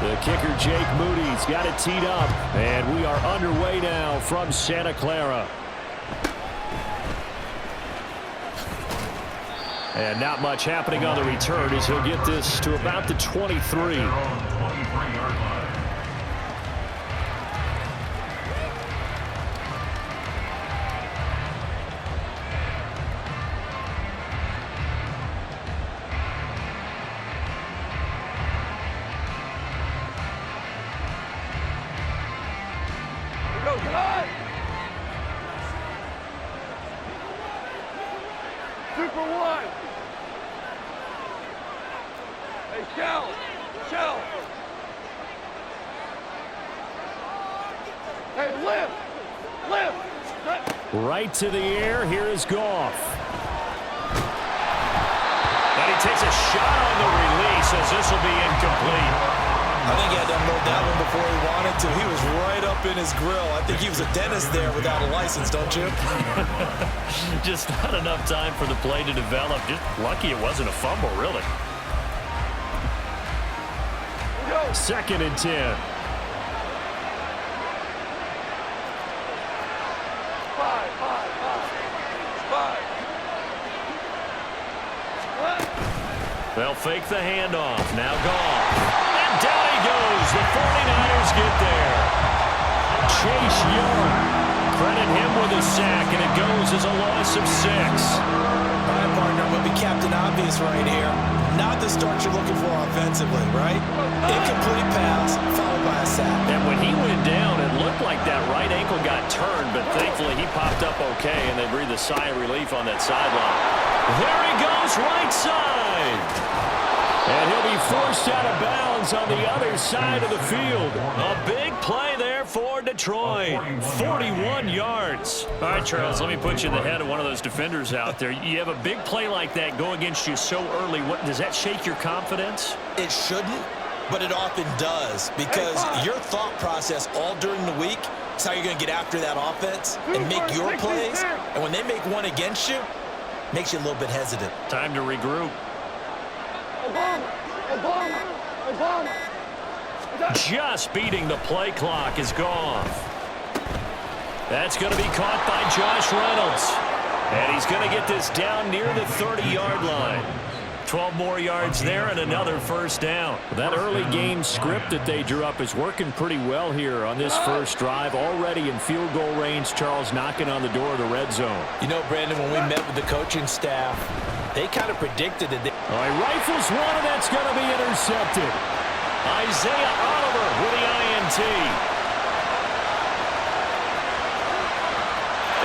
The kicker, Jake Moody's got it teed up. And we are underway now from Santa Clara. And not much happening on the return as he'll get this to about the 23. Super one. Hey, Shell. Hey, lift. Right to the air. Here is Goff. And he takes a shot on the release as this will be incomplete. I think he had to unload that one before he wanted to. He was right up in his grill. I think he was a dentist there without a license, don't you? Just not enough time for the play to develop. Just lucky it wasn't a fumble, really. 2nd and 10. They'll fake the handoff. Now Goff. And down he goes. The 49ers get there. Chase Young. Credit him with a sack, and it goes as a loss of 6. My partner, I'm going to be Captain Obvious right here. Not the start you're looking for offensively, right? Incomplete pass, followed by a sack. And when he went down, it looked like that right ankle got turned, but thankfully he popped up okay, and they breathed a sigh of relief on that sideline. There he goes, right side. And he'll be forced out of bounds on the other side of the field. A big play there for Detroit. 41 yards. All right, Charles, let me put you in the head of one of those defenders out there. You have a big play like that go against you so early. Does that shake your confidence? It shouldn't, but it often does, because your thought process all during the week is how you're going to get after that offense and make your plays. And when they make one against you, makes you a little bit hesitant. Time to regroup. Obama. Just beating the play clock is Goff. That's going to be caught by Josh Reynolds. And he's going to get this down near the 30-yard line. 12 more yards there and another first down. That early game script that they drew up is working pretty well here on this first drive. Already in field goal range, Charles knocking on the door of the red zone. You know, Brandon, when we met with the coaching staff, they kind of predicted that. All right, rifles one, and that's going to be intercepted. Isaiah Oliver with the INT.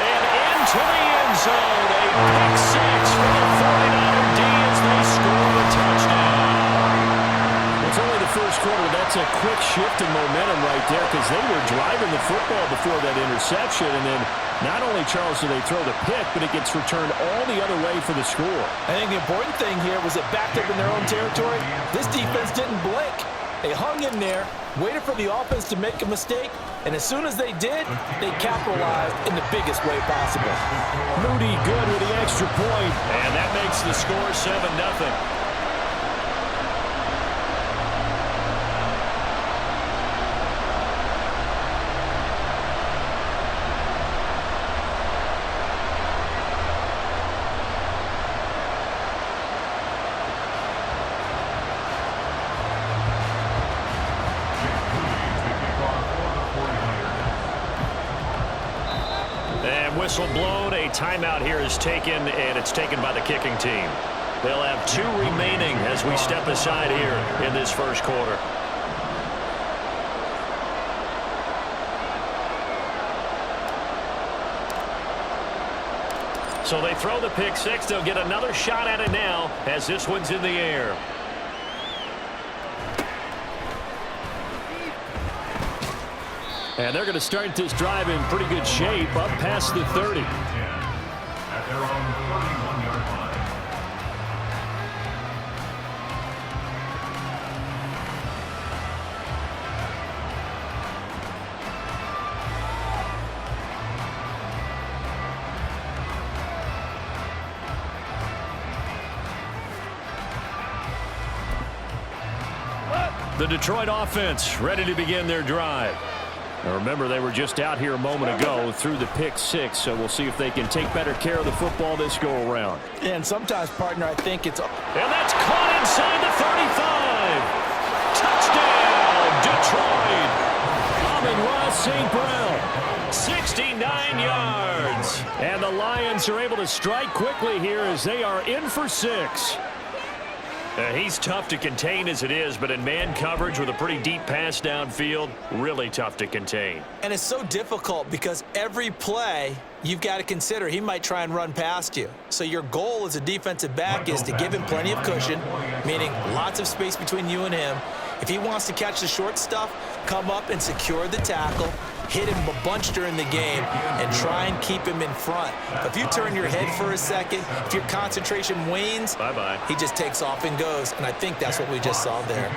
And into the end zone. A pick six for the 49er D as they score the touchdown. It's only the first quarter. That's a quick shift in momentum right there, because they were driving the football before that interception, and then not only, Charles, do they throw the pick, but it gets returned all the other way for the score. I think the important thing here was it backed up in their own territory. This defense didn't blink. They hung in there, waited for the offense to make a mistake, and as soon as they did, they capitalized in the biggest way possible. Moody good with the extra point, and that makes the score 7-0. Whistle blown. A timeout here is taken, and it's taken by the kicking team. They'll have 2 remaining as we step aside here in this first quarter. So they throw the pick six. They'll get another shot at it now as this one's in the air. And they're going to start this drive in pretty good shape, up past the 30. At their own 31-yard line. The Detroit offense ready to begin their drive. Now remember, they were just out here a moment ago through the pick six, so we'll see if they can take better care of the football this go-around. And sometimes, partner, I think it's... And that's caught inside the 35. Touchdown, Detroit. Amon-Ra St. Brown, 69 yards. And the Lions are able to strike quickly here as they are in for 6. He's tough to contain as it is, but in man coverage with a pretty deep pass downfield, really tough to contain. And it's so difficult because every play you've got to consider he might try and run past you. So your goal as a defensive back is to give him plenty of cushion, meaning lots of space between you and him. If he wants to catch the short stuff, come up and secure the tackle, hit him a bunch during the game, and try and keep him in front. But if you turn your head for a second, if your concentration wanes, bye-bye, he just takes off and goes, and I think that's what we just saw there.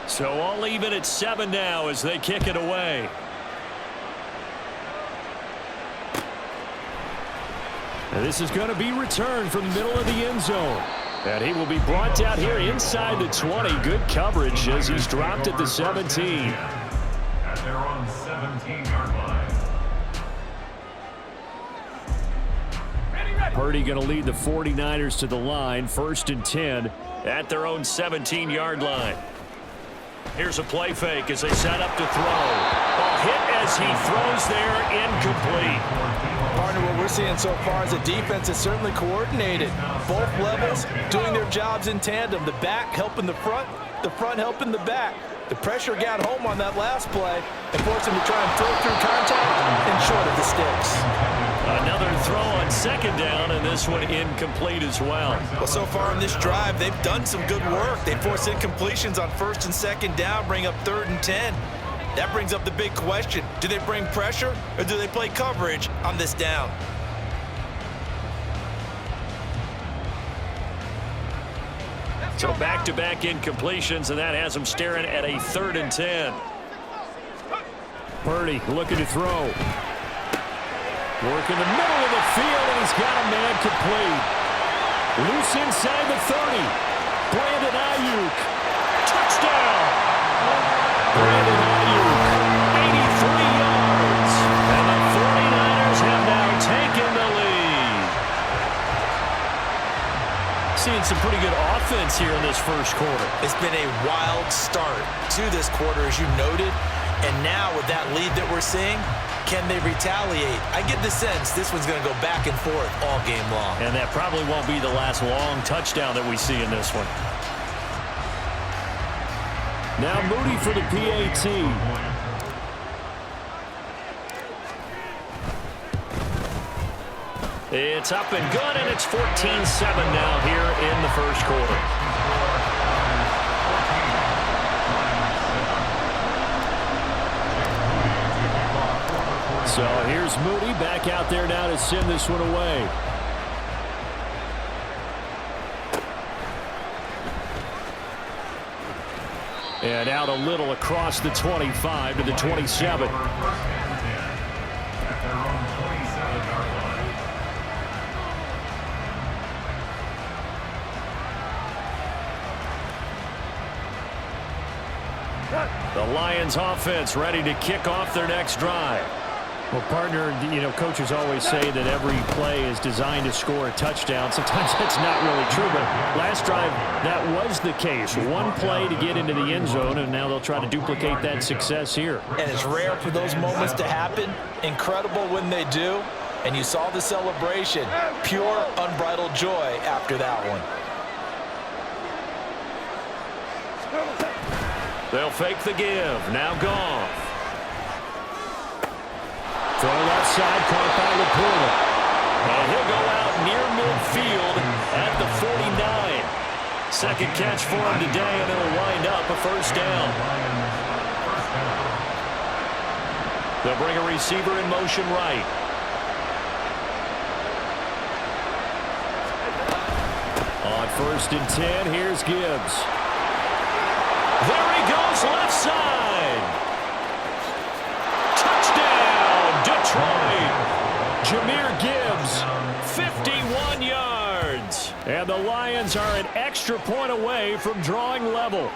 So all even at 7 now as they kick it away. And this is going to be returned from the middle of the end zone. And he will be brought down here inside the 20. Good coverage as he's dropped at the 17. At their own 17-yard line. Purdy going to lead the 49ers to the line. 1st and 10 at their own 17-yard line. Here's a play fake as they set up to throw. Ball hit as he throws there, incomplete. Partner, what we're seeing so far is a defense that's certainly coordinated. Both levels doing their jobs in tandem. The back helping the front helping the back. The pressure got home on that last play and forced him to try and throw through contact and short of the sticks. Another throw on 2nd down, and this one incomplete as well. Well, so far in this drive, they've done some good work. They forced incompletions on 1st and 2nd down, bring up 3rd and 10. That brings up the big question. Do they bring pressure or do they play coverage on this down? So back-to-back incompletions, and that has them staring at a 3rd and 10. Purdy looking to throw. Work in the middle of the field, and he's got a man complete. Loose inside the 30. Brandon Ayuk. Touchdown! Brandon Ayuk, 83 yards. And the 49ers have now taken the lead. Seeing some pretty good offense here in this first quarter. It's been a wild start to this quarter, as you noted. And now with that lead that we're seeing, can they retaliate? I get the sense this one's going to go back and forth all game long. And that probably won't be the last long touchdown that we see in this one. Now Moody for the PAT. It's up and good, and it's 14-7 now here in the first quarter. So here's Moody back out there now to send this one away. And out a little across the 25 to the 27. The Lions offense ready to kick off their next drive. Well, partner, you know, coaches always say that every play is designed to score a touchdown. Sometimes that's not really true, but last drive, that was the case. One play to get into the end zone, and now they'll try to duplicate that success here. And it's rare for those moments to happen. Incredible when they do. And you saw the celebration. Pure, unbridled joy after that one. They'll fake the give. Now Goff. Throw left side, caught by Laporta. And he'll go out near midfield at the 49. Second catch for him today, and it'll wind up a 1st down. They'll bring a receiver in motion right. On 1st and 10, here's Gibbs. There he goes, left side. Touchdown, Detroit. Jahmyr Gibbs, 51 yards. And the Lions are an extra point away from drawing level.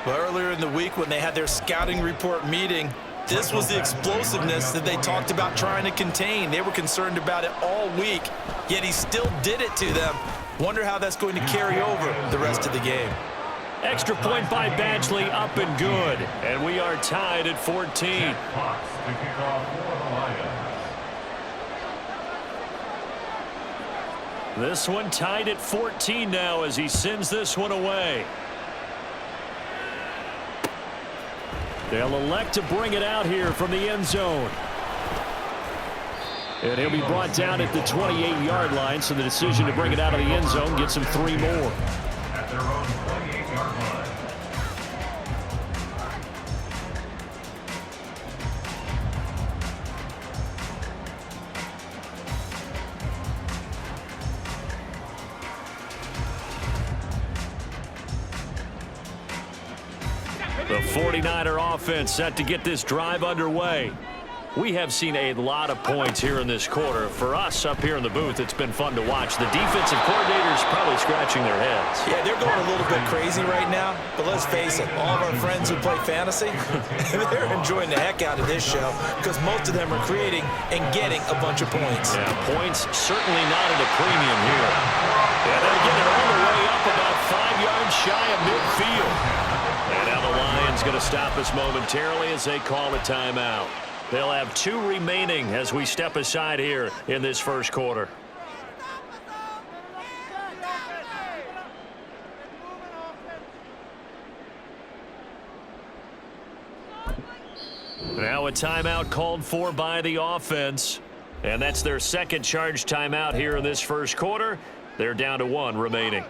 Well, earlier in the week when they had their scouting report meeting, this was the explosiveness that they talked about trying to contain. They were concerned about it all week, yet he still did it to them. Wonder how that's going to carry over the rest of the game. Extra point by Badgley, up and good. And we are tied at 14. Fox to kick off for the Lions. This one tied at 14 now as he sends this one away. They'll elect to bring it out here from the end zone. And he'll be brought down at the 28-yard line, so the decision to bring it out of the end zone gets him 3 more. At their own 28-yard line. The 49er offense set to get this drive underway. We have seen a lot of points here in this quarter. For us up here in the booth, it's been fun to watch. The defensive coordinators probably scratching their heads. Yeah, they're going a little bit crazy right now, but let's face it, all of our friends who play fantasy, they're enjoying the heck out of this show because most of them are creating and getting a bunch of points. Yeah, points certainly not at a premium here. And they get it all the way up about 5 yards shy of midfield. And now the Lions going to stop us momentarily as they call a timeout. They'll have 2 remaining as we step aside here in this first quarter. Now a timeout called for by the offense. And that's their second charge timeout here in this first quarter. They're down to 1 remaining.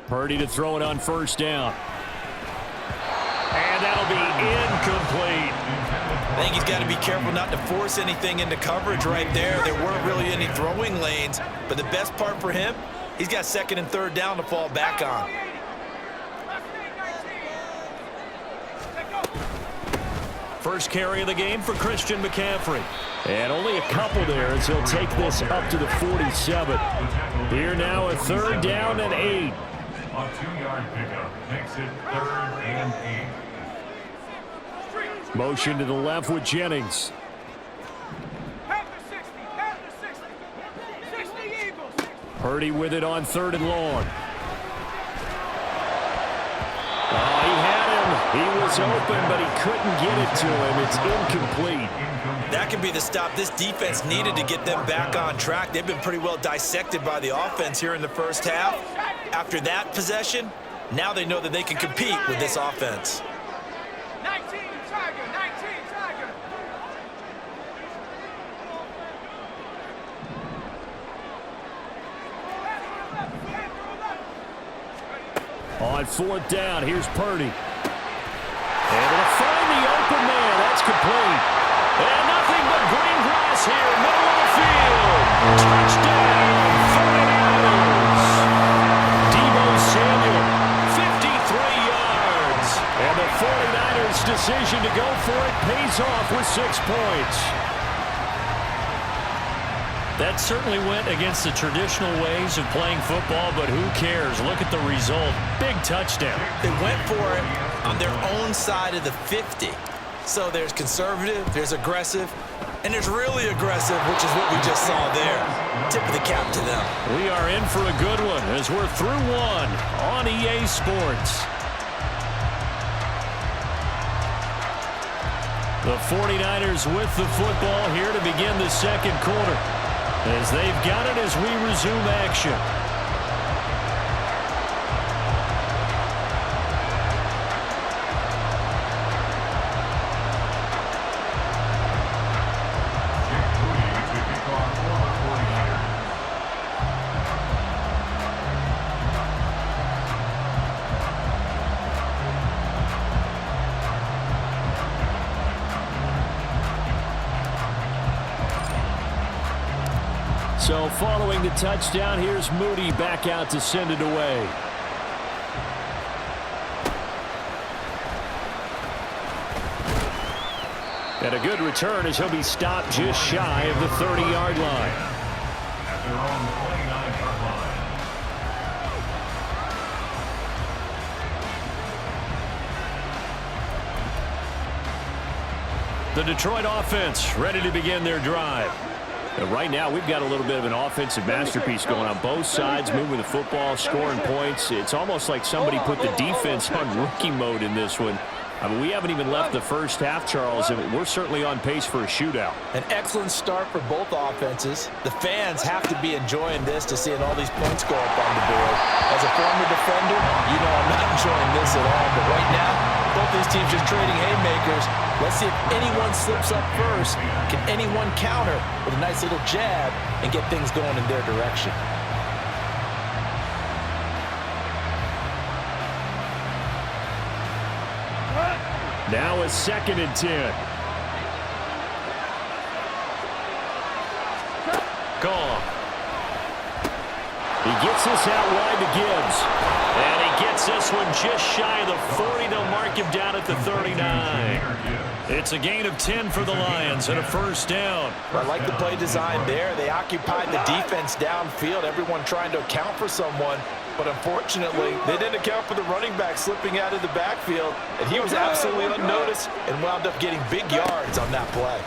Purdy to throw it on first down. And that'll be incomplete. I think he's got to be careful not to force anything into coverage right there. There weren't really any throwing lanes, but the best part for him, he's got 2nd and 3rd down to fall back on. First carry of the game for Christian McCaffrey. And only a couple there as he'll take this up to the 47. Here now a 3rd down and 8. A 2-yard pickup makes it 3rd and 8. Motion to the left with Jennings. Purdy with it on 3rd and long. Oh, he had him. He was open, but he couldn't get it to him. It's incomplete. That could be the stop this defense needed to get them back on track. They've been pretty well dissected by the offense here in the first half. After that possession, now they know that they can compete with this offense. 19, Tiger, 19, Tiger. On 4th down, here's Purdy. And they'll find the open man. That's complete. And nothing but green grass here, middle of the field. Touchdown, 49ers. Deebo Samuel, 53 yards. And the 49ers' decision to go for it pays off with 6 points. That certainly went against the traditional ways of playing football, but who cares? Look at the result. Big touchdown. They went for it on their own side of the 50. So there's conservative, there's aggressive, and there's really aggressive, which is what we just saw there. Tip of the cap to them. We are in for a good one as we're through 1 on EA Sports. The 49ers with the football here to begin the second quarter, as they've got it as we resume action. Moody to kick off for the 49ers. So following the touchdown, here's Moody back out to send it away. And a good return as he'll be stopped just shy of the 30-yard line. At their own 29-yard line. The Detroit offense ready to begin their drive. And right now, we've got a little bit of an offensive masterpiece going on both sides, moving the football, scoring points. It's almost like somebody put the defense on rookie mode in this one. I mean, we haven't even left the first half, Charles, and we're certainly on pace for a shootout. An excellent start for both offenses. The fans have to be enjoying this to seeing all these points go up on the board. As a former defender, you know I'm not enjoying this at all. But right now, both these teams just trading haymakers. Let's see if anyone slips up first. Can anyone counter with a nice little jab and get things going in their direction? Now a 2nd and 10. Goff. He gets this out wide to Gibbs. And he gets this one just shy of the 40. They'll mark him down at the 39. It's a gain of 10 for the Lions and a first down. I like the play design there. They occupied the defense downfield, everyone trying to account for someone. But unfortunately, they didn't account for the running back slipping out of the backfield, and he was absolutely unnoticed and wound up getting big yards on that play.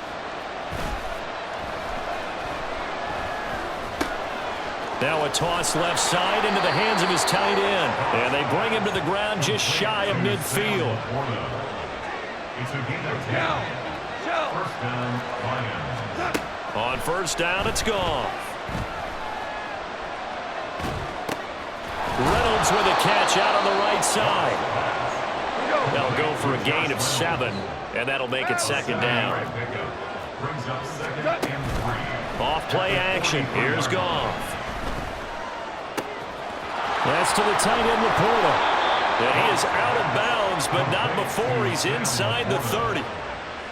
Now a toss left side into the hands of his tight end. And they bring him to the ground just shy of midfield. It's a gain of 10. First down, Lions. On first down, it's gone. Reynolds with a catch out on the right side. They'll go for a gain of 7, and that'll make it 2nd down. Brings up 2nd and 3. Off play action. Here's Goff. That's to the tight end, Laporta. And he is out of bounds, but not before he's inside the 30.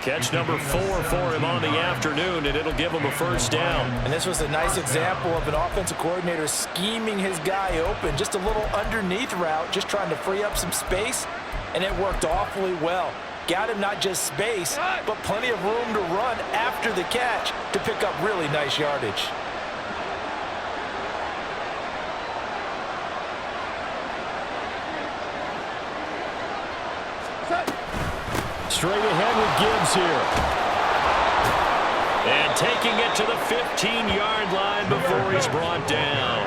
Catch number 4 for him on the afternoon, and it'll give him a first down. And this was a nice example of an offensive coordinator scheming his guy open. Just a little underneath route, just trying to free up some space, and it worked awfully well. Got him not just space, but plenty of room to run after the catch to pick up really nice yardage. Straight ahead with Gibbs here. And taking it to the 15-yard line before he's brought down.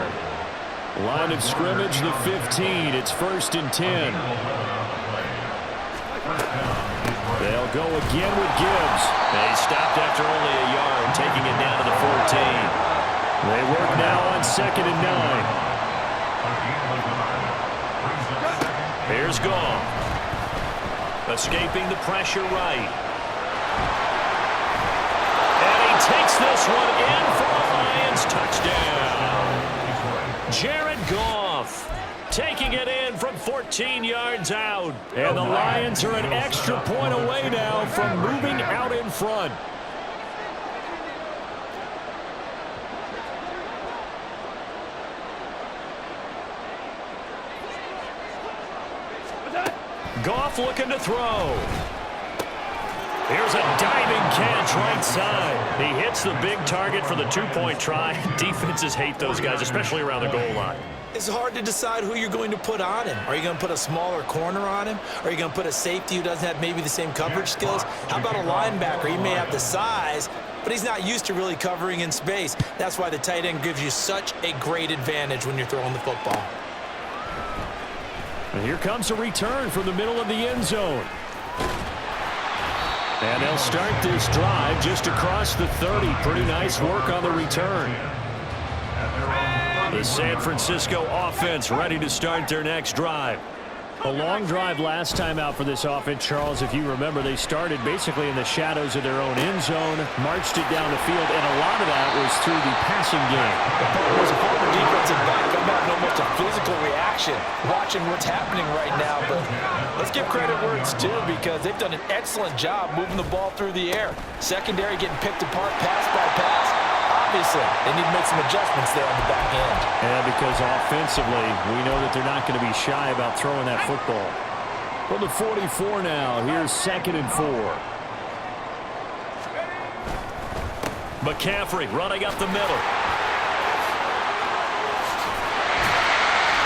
Line of scrimmage, the 15. It's 1st and 10. They'll go again with Gibbs. They stopped after only a yard, taking it down to the 14. They work now on 2nd and 9. Here's Goff. Escaping the pressure right. And he takes this one in for a Lions touchdown. Jared Goff taking it in from 14 yards out. And the Lions are an extra point away now from moving out in front. Goff looking to throw. Here's a diving catch right side. He hits the big target for the 2-point try. Defenses hate those guys, especially around the goal line. It's hard to decide who you're going to put on him. Are you going to put a smaller corner on him? Are you going to put a safety who doesn't have maybe the same coverage skills? How about a linebacker? He may have the size, but he's not used to really covering in space. That's why the tight end gives you such a great advantage when you're throwing the football. And here comes a return from the middle of the end zone. And they'll start this drive just across the 30. Pretty nice work on the return. The San Francisco offense ready to start their next drive. A long drive last time out for this offense, Charles. If you remember, they started basically in the shadows of their own end zone, marched it down the field, and a lot of that was through the passing game. There's a former defensive back. I'm having almost a physical reaction watching what's happening right now. But let's give credit where it's due because they've done an excellent job moving the ball through the air. Secondary getting picked apart pass by pass. obviously, they need to make some adjustments there on the back end. Yeah, because offensively, we know that they're not going to be shy about throwing that football. From the 44 now, here's 2nd and 4. McCaffrey running up the middle.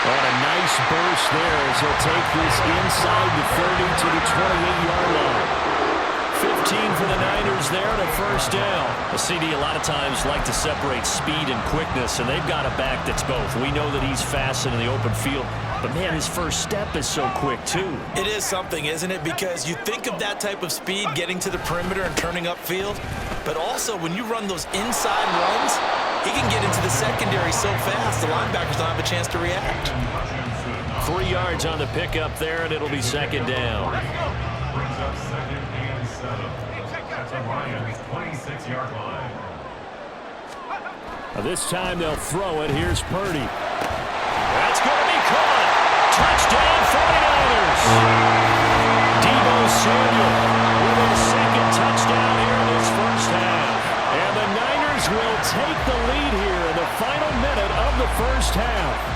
On a nice burst there as he'll take this inside the 30 to the 28-yard line. 15 for the Niners there and a first down. A CD a lot of times like to separate speed and quickness, and they've got a back that's both. We know that he's fast in the open field, but man, his first step is so quick too. It is something, isn't it? Because you think of that type of speed getting to the perimeter and turning upfield, but also when you run those inside runs, he can get into the secondary so fast the linebackers don't have a chance to react. 3 yards on the pickup there, and it'll be 2nd down. Brings up 2nd and 7 at the Lions' 26-yard line. This time they'll throw it. Here's Purdy. That's going to be caught. Touchdown 49ers. Deebo Samuel with his 2nd touchdown here in this first half. And the Niners will take the lead here in the final minute of the first half.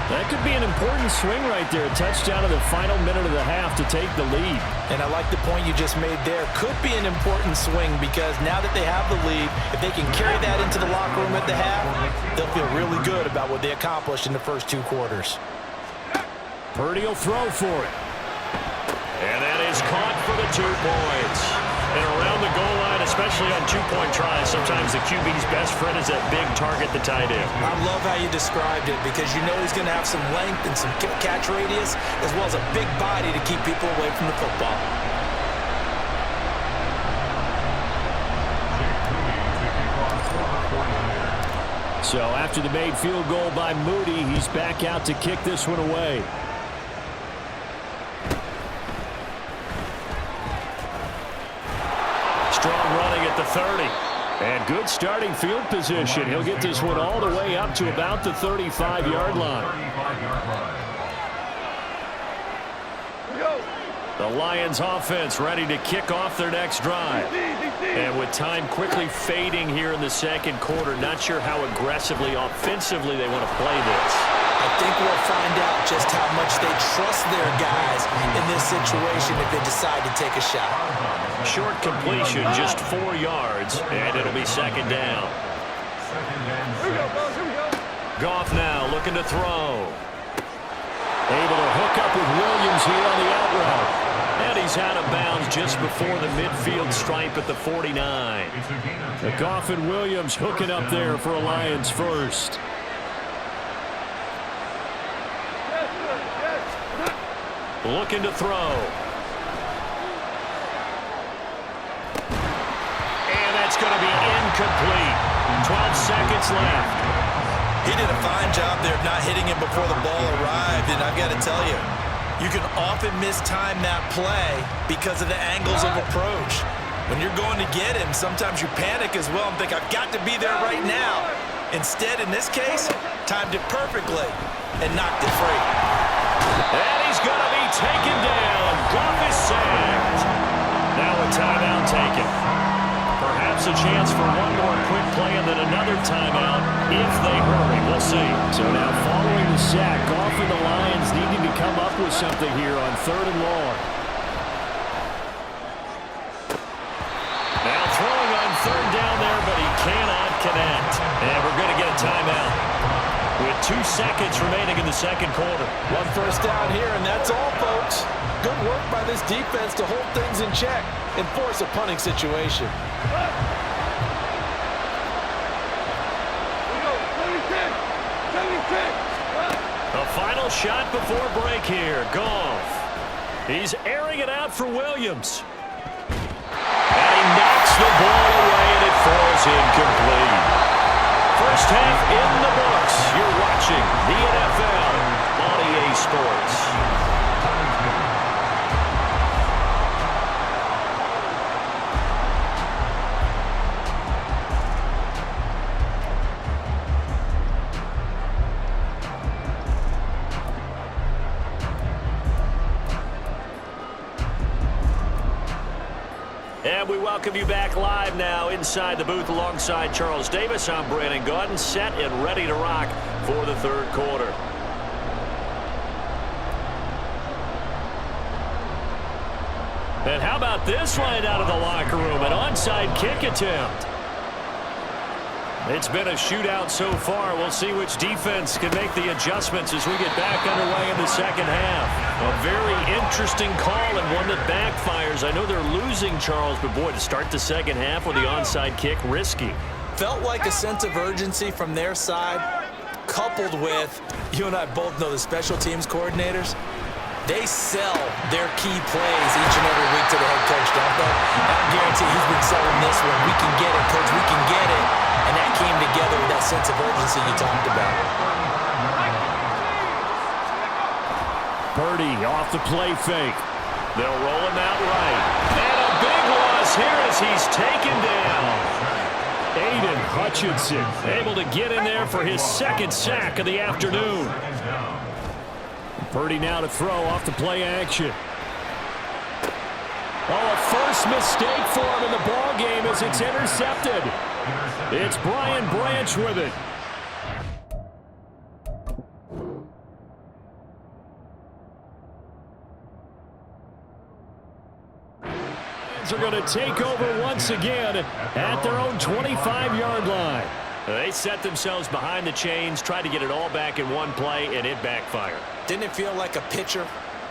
That could be an important swing right there. A touchdown in the final minute of the half to take the lead. And I like the point you just made there. Could be an important swing because now that they have the lead, if they can carry that into the locker room at the half, they'll feel really good about what they accomplished in the first 2 quarters. Purdy will throw for it. And that is caught for the 2 points. And around the goal line, especially on 2-point tries, sometimes the QB's best friend is that big target, the tight end. I love how you described it because you know he's going to have some length and some catch radius as well as a big body to keep people away from the football. So after the made field goal by Moody, he's back out to kick this one away. Strong running at the 30. And good starting field position. He'll get this one all the way up to about the 35-yard line. The Lions offense ready to kick off their next drive. And with time quickly fading here in the 2nd quarter, not sure how aggressively, offensively they want to play this. I think we'll find out just how much they trust their guys in this situation if they decide to take a shot. Short completion, just 4 yards, and it'll be 2nd down. Goff now looking to throw. Able to hook up with Williams here on the out route. And he's out of bounds just before the midfield stripe at the 49. The Goff and Williams hooking up there for a Lions first. Looking to throw. And that's going to be incomplete. 12 seconds left. He did a fine job there of not hitting him before the ball arrived, and I've got to tell you, you can often mistime that play because of the angles of approach. When you're going to get him, sometimes you panic as well and think, I've got to be there right now. Instead, in this case, timed it perfectly and knocked it free. And he's going to be taken down. Goff is sacked. Now a timeout taken. Perhaps a chance for one more quick play and then another timeout if they hurry. We'll see. So now following the sack, Goff and the Lions needing to come up with something here on 3rd and long. Now throwing on 3rd down there, but he cannot connect. And we're going to get a timeout with 2 seconds remaining in the 2nd quarter. 1 first down here, and that's all, folks. Good work by this defense to hold things in check and force a punting situation. A final shot before break here. Goff. He's airing it out for Williams. And he knocks the ball away, and it falls incomplete. First half in the books. You're watching the NFL on EA Sports. And we welcome you back live now inside the booth alongside Charles Davis. I'm Brandon Gaudin, set and ready to rock for the third quarter. And how about this line out of the locker room? An onside kick attempt. It's been a shootout so far. We'll see which defense can make the adjustments as we get back underway in the second half. A very interesting call and one that backfires. I know they're losing, Charles, but boy, to start the second half with the onside kick, risky. Felt like a sense of urgency from their side, coupled with, you and I both know the special teams coordinators, they sell their key plays each and every week to the head coach, don't they? I guarantee he's been selling this one. We can get it, coach, we can get it. And that came together with that sense of urgency you talked about. Purdy off the play fake. They'll roll him out right. And a big loss here as he's taken down. Aiden Hutchinson able to get in there for his second sack of the afternoon. Purdy now to throw off the play action. Oh, a first mistake for him in the ball game as it's intercepted. It's Brian Branch with it. Lions are going to take over once again at their own 25-yard line. They set themselves behind the chains, tried to get it all back in one play, and it backfired. Didn't it feel like a pitcher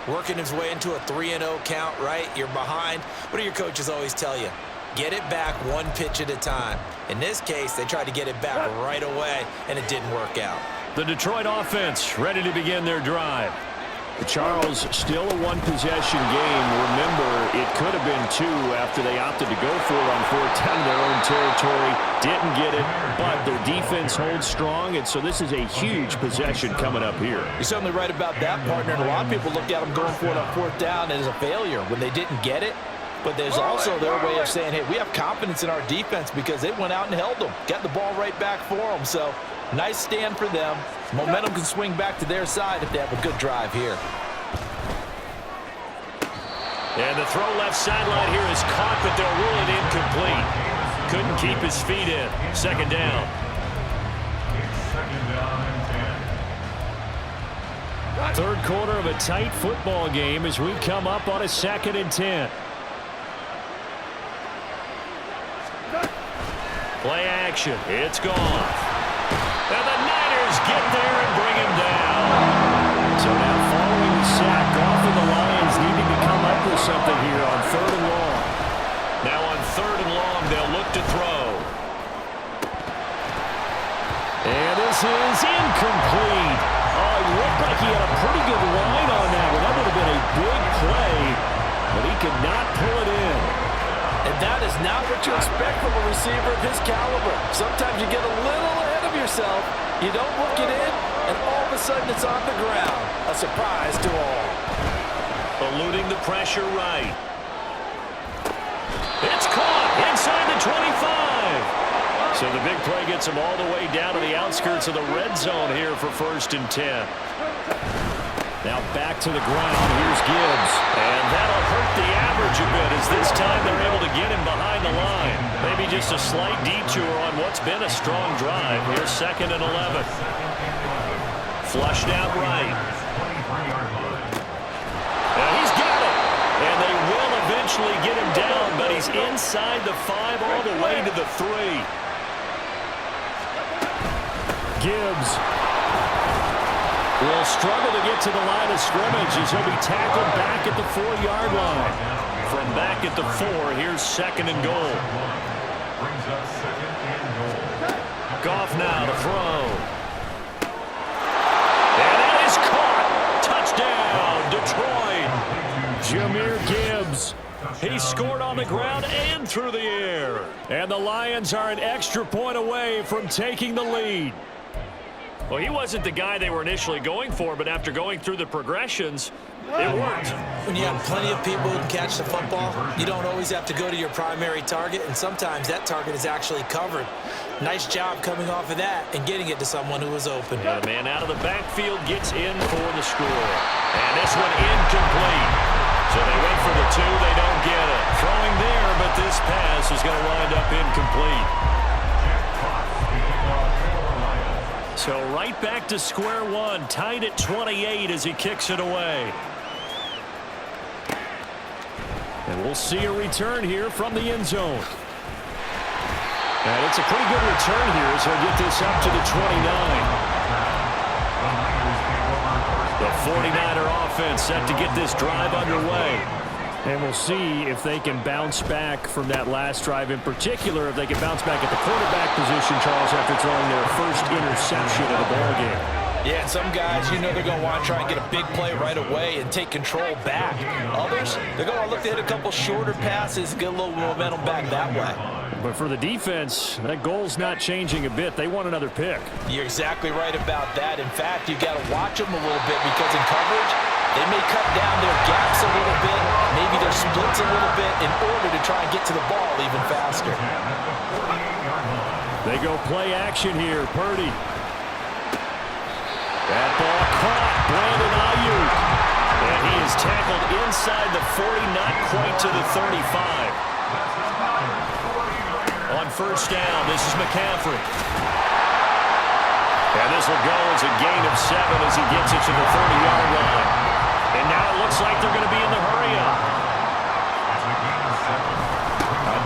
working his way into a 3-0 count, right? You're behind. What do your coaches always tell you? Get it back one pitch at a time. In this case, they tried to get it back right away, and it didn't work out. The Detroit offense ready to begin their drive. Charles, still a one-possession game. Remember, it could have been two after they opted to go for it on fourth down in their own territory. Didn't get it, but their defense holds strong, and so this is a huge possession coming up here. You're certainly right about that, partner. And a lot of people look at them going for it on fourth down as a failure when they didn't get it. But there's also their way of saying, hey, we have confidence in our defense because they went out and held them, got the ball right back for them. So nice stand for them. Momentum can swing back to their side if they have a good drive here. And the throw left sideline here is caught, but they'll rule it incomplete. Couldn't keep his feet in. Second down. Third quarter of a tight football game as we come up on a 2nd and 10. Play action. It's gone. And the Niners get there and bring him down. So now following the sack, Goff and the Lions needing to come up with something here on 3rd and long. Now on 3rd and long, they'll look to throw. And this is incomplete. Oh, it looked like he had a pretty good line on that one. That would have been a big play, but he could not pull it in. And that is not what you expect from a receiver of his caliber. Sometimes you get a little ahead of yourself, you don't look it in, and all of a sudden it's on the ground. A surprise to all. Eluding the pressure right. It's caught inside the 25. So the big play gets him all the way down to the outskirts of the red zone here for 1st and 10. Now back to the ground. Here's Gibbs. And that'll hurt the average a bit as this time they're able to get him behind the line. Maybe just a slight detour on what's been a strong drive. Here's 2nd and 11. Flushed out right. And he's got it. And they will eventually get him down, but he's inside the 5 all the way to the 3. Gibbs will struggle to get to the line of scrimmage as he'll be tackled back at the 4-yard line. From back at the 4, here's 2nd and goal. Goff now to throw. And it is caught. Touchdown, Detroit. Jahmyr Gibbs. He scored on the ground and through the air. And the Lions are an extra point away from taking the lead. Well, he wasn't the guy they were initially going for, but after going through the progressions, it worked. When you have plenty of people who can catch the football, you don't always have to go to your primary target, and sometimes that target is actually covered. Nice job coming off of that and getting it to someone who was open. And the man out of the backfield gets in for the score. And this one incomplete. So they went for the 2, they don't get it. Throwing there, but this is going to wind up incomplete. So right back to square one, tied at 28 as he kicks it away. And we'll see a return here from the end zone. And it's a pretty good return here as he'll get this up to the 29. The 49er offense set to get this drive underway. And we'll see if they can bounce back from that last drive, in particular if they can bounce back at the quarterback position, Charles, after throwing their first interception of the ballgame. Yeah, and some guys, you know they're going to want to try and get a big play right away and take control back. Others, they're going to look to hit a couple shorter passes and get a little momentum back that way. But for the defense, that goal's not changing a bit. They want another pick. You're exactly right about that. In fact, you've got to watch them a little bit because in coverage, they may cut down their gaps a little bit, maybe their splits a little bit in order to try and get to the ball even faster. They go play action here. Purdy. That ball caught. Brandon Ayuk. And he is tackled inside the 40, not quite to the 35. On first down, this is McCaffrey. And this will go as a gain of 7 as he gets it to the 30-yard line. And now it looks like they're going to be in the hurry-up.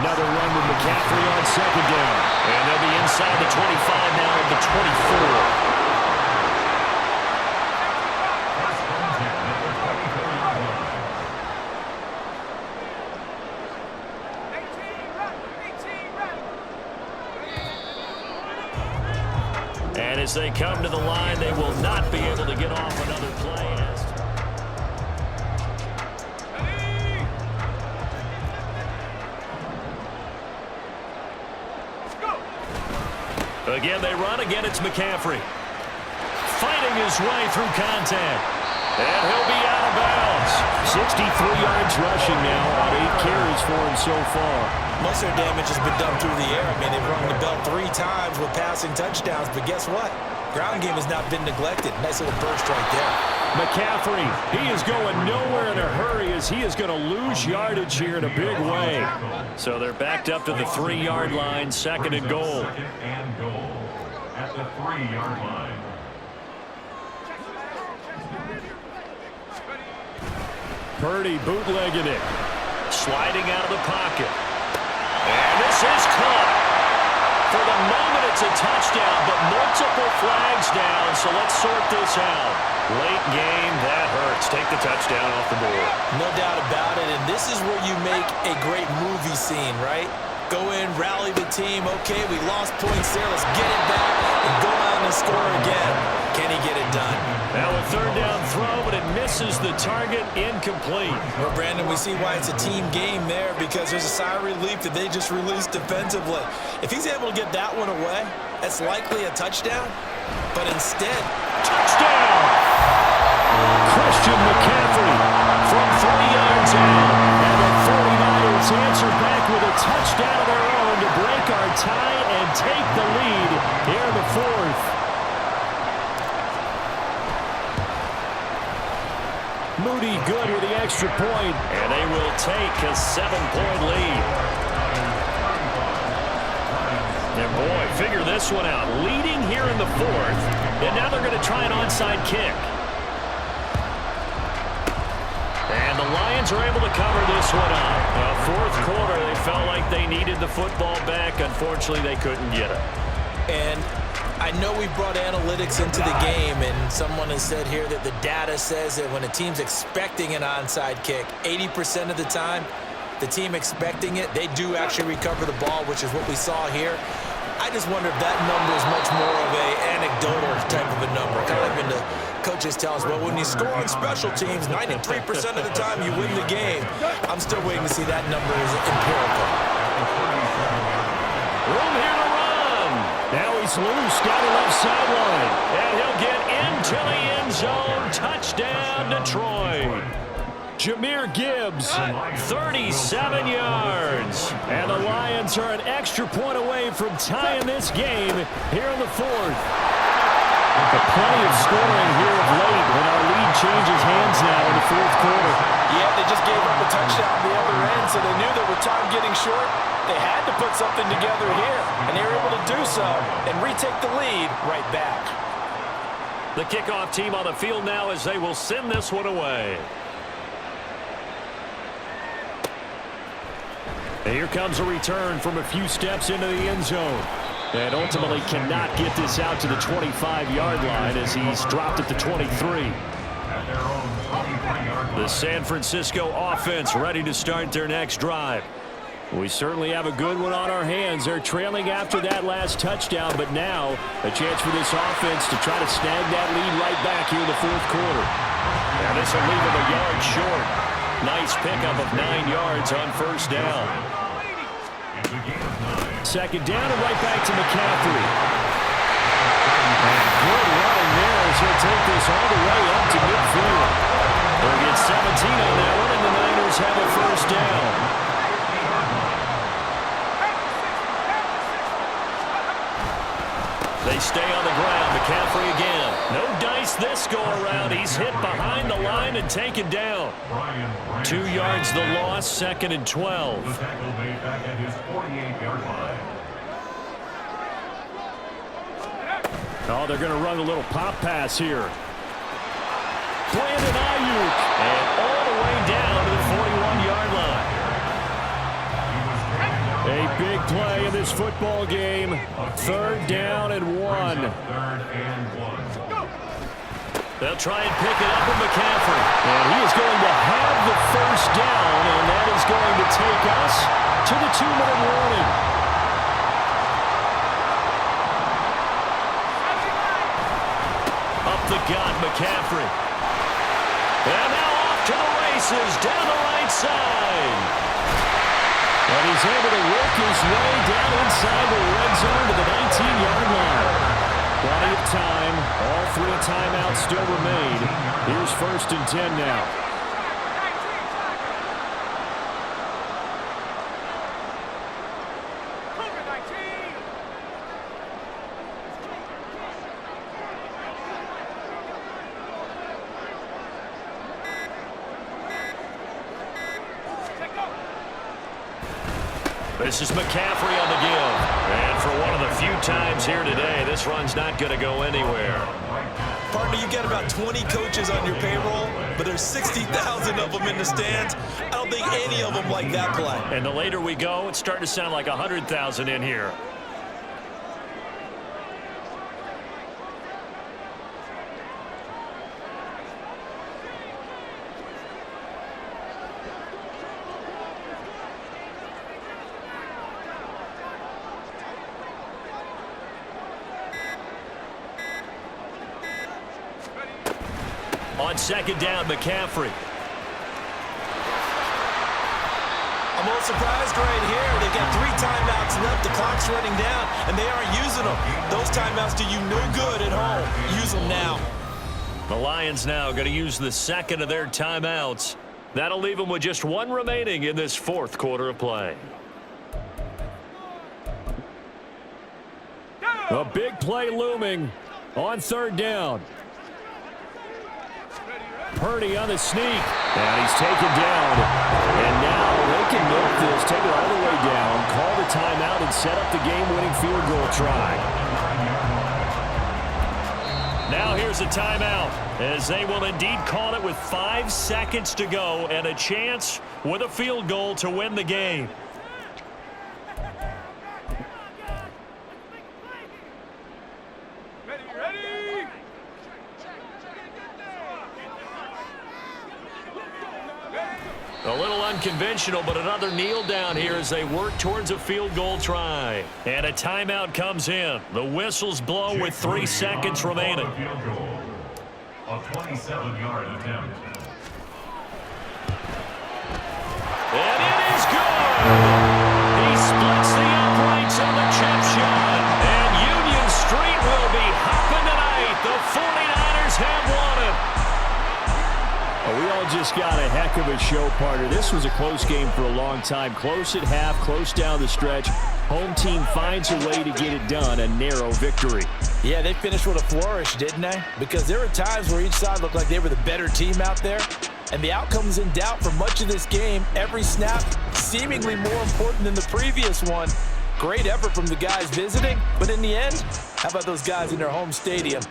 Another run with McCaffrey on second down. And they'll be inside the 25 now at the 24. And as they come to the line, they will not be able to get off another play. Again, they run. Again, it's McCaffrey. Fighting his way through contact. And he'll be out of bounds. 63 yards rushing now on 8 carries for him so far. Most of their damage has been done through the air. I mean, they've rung the bell 3 times with passing touchdowns, but guess what? Ground game has not been neglected. Nice little burst right there. McCaffrey, he is going nowhere in a hurry as he is going to lose yardage here in a big way. So they're backed up to the 3-yard line, second and goal. Second and goal at the 3-yard line. Purdy bootlegging it. Sliding out of the pocket. And this is caught. For the moment, it's a touchdown, but multiple flags down, so let's sort this out. Late game, that hurts. Take the touchdown off the board. No doubt about it, and this is where you make a great movie scene, right? Go in, rally the team. Okay, we lost points there. Let's get it back and go out and score again. Can he get it done? Now a third down throw, but it misses the target, incomplete. Well, Brandon, we see why it's a team game there because there's a sigh of relief that they just released defensively. If he's able to get that one away, that's likely a touchdown. But instead, touchdown! Christian McCaffrey from 30 yards out. And the 49ers answer back with a touchdown of their own to break our tie and take the lead here in the fourth. Moody good with the extra point, and they will take a 7-point lead. And boy, figure this one out. Leading here in the fourth, and now they're going to try an onside kick. And the Lions are able to cover this one up. Fourth quarter, they felt like they needed the football back. Unfortunately, they couldn't get it. And I know we brought analytics into the game, and someone has said here that the data says that when a team's expecting an onside kick, 80% of the time, the team expecting it, they do actually recover the ball, which is what we saw here. I just wonder if that number is much more of a anecdotal type of a number. Kind of like when the coaches tell us, well, when you score on special teams, 93% of the time you win the game. I'm still waiting to see that number is empirical. Room here to run. Now he's loose down the left sideline. And he'll get into the end zone. Touchdown, Detroit. Jahmyr Gibbs, 37 yards. And the Lions are an extra point away from tying this game here in the fourth. Plenty of scoring here of late when our lead changes hands now in the fourth quarter. Yeah, they just gave up a touchdown at the other end, so they knew that with time getting short, They had to put something together here, and they were able to do so and retake the lead right back. The kickoff team on the field now as they will send this one away. And here comes a return from a few steps into the end zone. And ultimately cannot get this out to the 25-yard line as he's dropped at the 23. The San Francisco offense ready to start their next drive. We certainly have a good one on our hands. They're trailing after that last touchdown, but now a chance for this offense to try to snag that lead right back here in the fourth quarter. And this will leave them a yard short. Nice pickup of 9 yards on first down. Second down and right back to McCaffrey. And good running there as he'll take this all the way up to midfield. They'll get 17 on that one, and the Niners have a first down. They stay on the ground. McCaffrey again. No dice this go-around. He's hit behind the line and taken down. 2 yards the loss, 2nd and 12. The tackle made back at his 48-yard line. Oh, they're going to run a little pop pass here. Brandon Ayuk. And all the way down to the 41-yard line. A big play in this football game. 3rd down and 1. They'll try and pick it up with McCaffrey. And he is going to have the first down, and that is going to take us to the 2-minute warning. Up the gut, McCaffrey. And now off to the races down the right side. And he's able to work his way down inside the red zone to the 19-yard line. Plenty of time. All 3 timeouts still remain. Here's 1st and 10 now. This is McCaffrey on the give. And for one of the few times here today, this run's not going to go anywhere. Partner, you got about 20 coaches on your payroll, but there's 60,000 of them in the stands. I don't think any of them like that play. And the later we go, it's starting to sound like 100,000 in here. On 2nd down, McCaffrey. I'm a little surprised right here. They've got 3 timeouts left. The clock's running down, and they aren't using them. Those timeouts do you no good at home. Use them now. The Lions now going to use the 2nd of their timeouts. That'll leave them with just 1 remaining in this 4th quarter of play. A big play looming on 3rd down. Purdy on the sneak. And he's taken down. And now they can milk this, take it all the way down, call the timeout, and set up the game-winning field goal try. Now here's a timeout, as they will indeed call it with 5 seconds to go and a chance with a field goal to win the game. A little unconventional, but another kneel down here as they work towards a field goal try. And a timeout comes in. The whistles blow with 3 seconds remaining. A 27-yard attempt. And it is good! He splits the uprights on the chip shot. And Union Street will be hopping tonight. The 49ers have won it. We all just got a heck of a show, partner. This was a close game for a long time. Close at half, close down the stretch. Home team finds a way to get it done, a narrow victory. Yeah, they finished with a flourish, didn't they? Because there were times where each side looked like they were the better team out there. and the outcome's in doubt for much of this game. Every snap seemingly more important than the previous one. Great effort from the guys visiting, but in the end, how about those guys in their home stadium?